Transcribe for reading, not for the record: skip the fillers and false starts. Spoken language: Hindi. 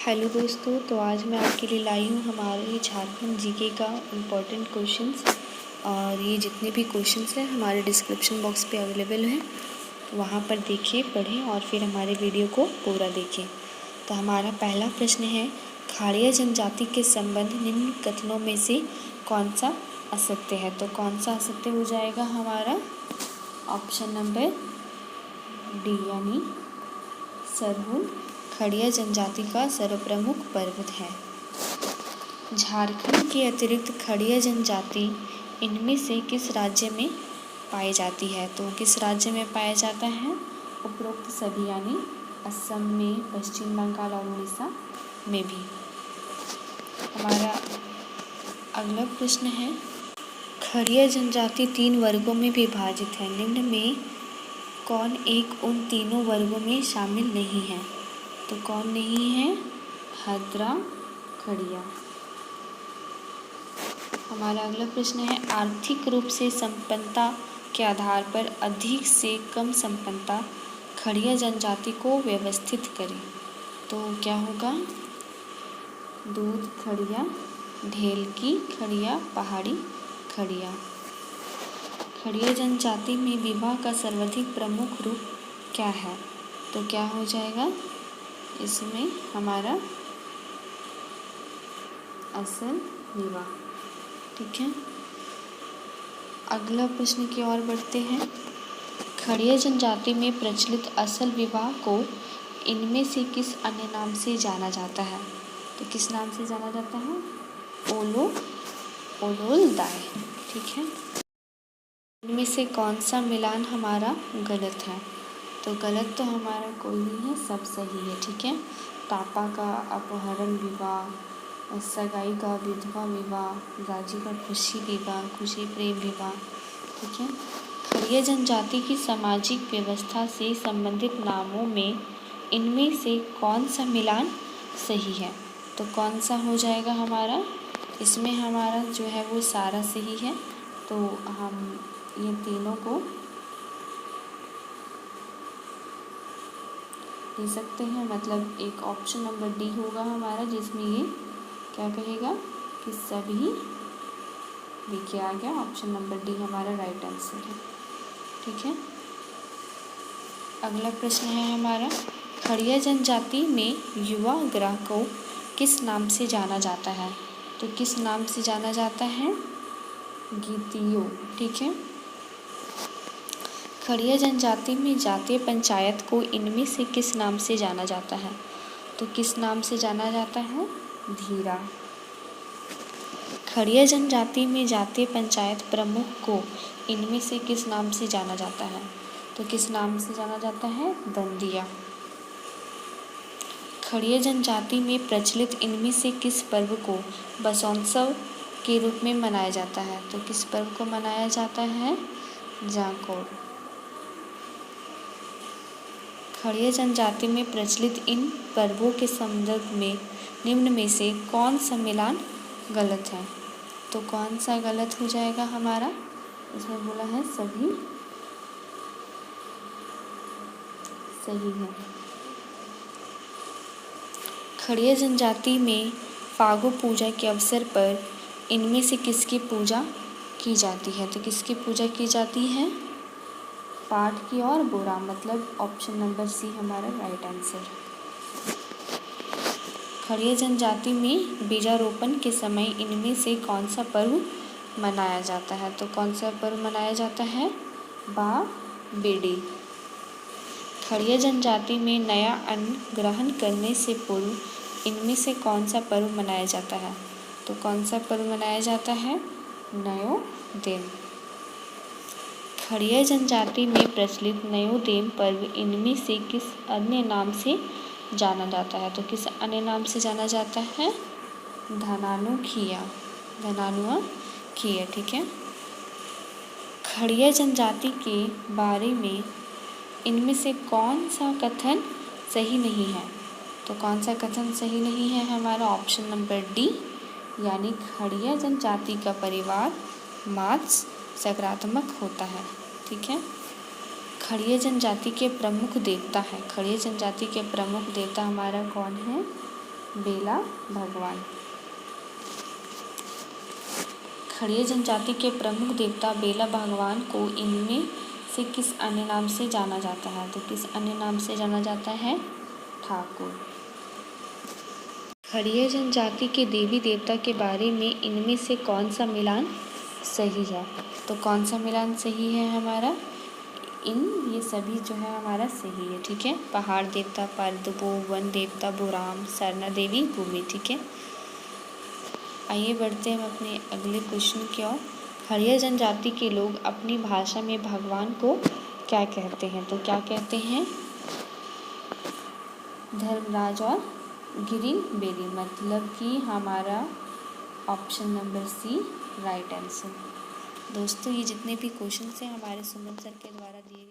हेलो दोस्तों, तो आज मैं आपके लिए लाई हूँ हमारे झारखंड जीके का इम्पोर्टेंट क्वेश्चंस। और ये जितने भी क्वेश्चंस हैं हमारे डिस्क्रिप्शन बॉक्स पे अवेलेबल हैं, तो वहाँ पर देखिए, पढ़ें और फिर हमारे वीडियो को पूरा देखें। तो हमारा पहला प्रश्न है, खाड़िया जनजाति के संबंध निम्न कथनों में से कौन सा असत्य है। तो कौन सा असत्य हो जाएगा हमारा ऑप्शन नंबर डी, यानी सरहुल खड़िया जनजाति का सर्वप्रमुख पर्वत है। झारखंड के अतिरिक्त खड़िया जनजाति इनमें से किस राज्य में पाई जाती है। तो किस राज्य में पाया जाता है, उपरोक्त सभी, यानी असम में, पश्चिम बंगाल और उड़ीसा में भी। हमारा अगला प्रश्न है, खड़िया जनजाति 3 वर्गों में विभाजित है, निम्न में कौन एक उन तीनों वर्गों में शामिल नहीं है। तो कौन नहीं है, हद्रा खड़िया। हमारा अगला प्रश्न है, आर्थिक रूप से संपन्नता के आधार पर अधिक से कम संपन्नता खड़िया जनजाति को व्यवस्थित करें। तो क्या होगा, दूध खड़िया, ढेलकी खड़िया, पहाड़ी खड़िया। खड़िया जनजाति में विवाह का सर्वाधिक प्रमुख रूप क्या है। तो क्या हो जाएगा इसमें हमारा असल विवाह। ठीक है, अगला प्रश्न की ओर बढ़ते हैं। खड़िया जनजाति में प्रचलित असल विवाह को इनमें से किस अन्य नाम से जाना जाता है। तो किस नाम से जाना जाता है, ओलोल दाय। ठीक है, इनमें से कौन सा मिलान हमारा गलत है। तो गलत तो हमारा कोई नहीं है, सब सही है। ठीक है, तापा का अपहरण विवाह, सगाई का विधवा विवाह, गाजी का खुशी विवाह, खुशी प्रेम विवाह। ठीक है, खड़िया जनजाति की सामाजिक व्यवस्था से संबंधित नामों में इनमें से कौन सा मिलान सही है। तो कौन सा हो जाएगा हमारा, इसमें हमारा जो है वो सारा सही है। तो हम ये तीनों को दे सकते हैं, मतलब एक ऑप्शन नंबर डी होगा हमारा, जिसमें ये क्या कहेगा कि सभी। देखिए आ गया, ऑप्शन नंबर डी हमारा राइट आंसर है। ठीक है, अगला प्रश्न है हमारा, खड़िया जनजाति में युवा ग्रह को किस नाम से जाना जाता है। तो किस नाम से जाना जाता है, गीतियो। ठीक है, खड़िया जनजाति में जातीय पंचायत को इनमें से किस नाम से जाना जाता है। तो किस नाम से जाना जाता है, धीरा। खड़िया जनजाति में जातीय पंचायत प्रमुख को इनमें से किस नाम से जाना जाता है। तो किस नाम से जाना जाता है, दंदिया। खड़िया जनजाति में प्रचलित इनमें से किस पर्व को बसंतोत्सव के रूप में मनाया जाता है। तो किस पर्व को मनाया जाता है, जाकोर। खड़िया जनजाति में प्रचलित इन पर्वों के संदर्भ में निम्न में से कौन सा मिलान गलत है। तो कौन सा गलत हो जाएगा हमारा, इसमें बोला है सभी सही है। खड़िया जनजाति में फागु पूजा के अवसर पर इनमें से किसकी पूजा की जाती है। तो किसकी पूजा की जाती है, पाठ की और बोरा, मतलब ऑप्शन नंबर सी हमारा राइट आंसर। खड़िया जनजाति में बीजारोपण के समय इनमें से कौन सा पर्व मनाया जाता है। तो कौन सा पर्व मनाया जाता है, बा बेड़ी। खड़िया जनजाति में नया अन्न ग्रहण करने से पूर्व इनमें से कौन सा पर्व मनाया जाता है। तो कौन सा पर्व मनाया जाता है, नयो देम। खड़िया जनजाति में प्रचलित नयो देम पर्व इनमें से किस अन्य नाम से जाना जाता है। तो किस अन्य नाम से जाना जाता है, धनानुखिया, धनानुआ खिया। ठीक है, खड़िया जनजाति के बारे में इनमें से कौन सा कथन सही नहीं है। तो कौन सा कथन सही नहीं है हमारा, ऑप्शन नंबर डी, यानी खड़िया जनजाति का परिवार मांस सकारात्मक होता है। ठीक है, खड़िया जनजाति के प्रमुख देवता है, खड़िया जनजाति के प्रमुख देवता हमारा कौन है, बेला भगवान। खड़िया जनजाति के प्रमुख देवता बेला भगवान को इनमें से किस अन्य नाम से जाना जाता है? तो किस अन्य नाम से जाना जाता है? ठाकुर। खड़िया जनजाति के देवी देवता के बारे में इनमें से कौन सा मिलान सही है? तो कौन सा मिलान सही है हमारा? ये सभी जो है हमारा सही है, ठीक है। पहाड़ देवता पारदुबो, वन देवता बोराम, सरना देवी भूमि, ठीक है। आइए बढ़ते हैं हम अपने अगले क्वेश्चन की ओर। खड़िया जनजाति के लोग अपनी भाषा में भगवान को क्या कहते हैं? तो क्या कहते हैं? धर्मराज और गिरिन बेरी, मतलब कि हमारा option number C right answer. दोस्तों, ये जितने भी क्वेश्चन हैं हमारे सुमन सर के द्वारा दिए गए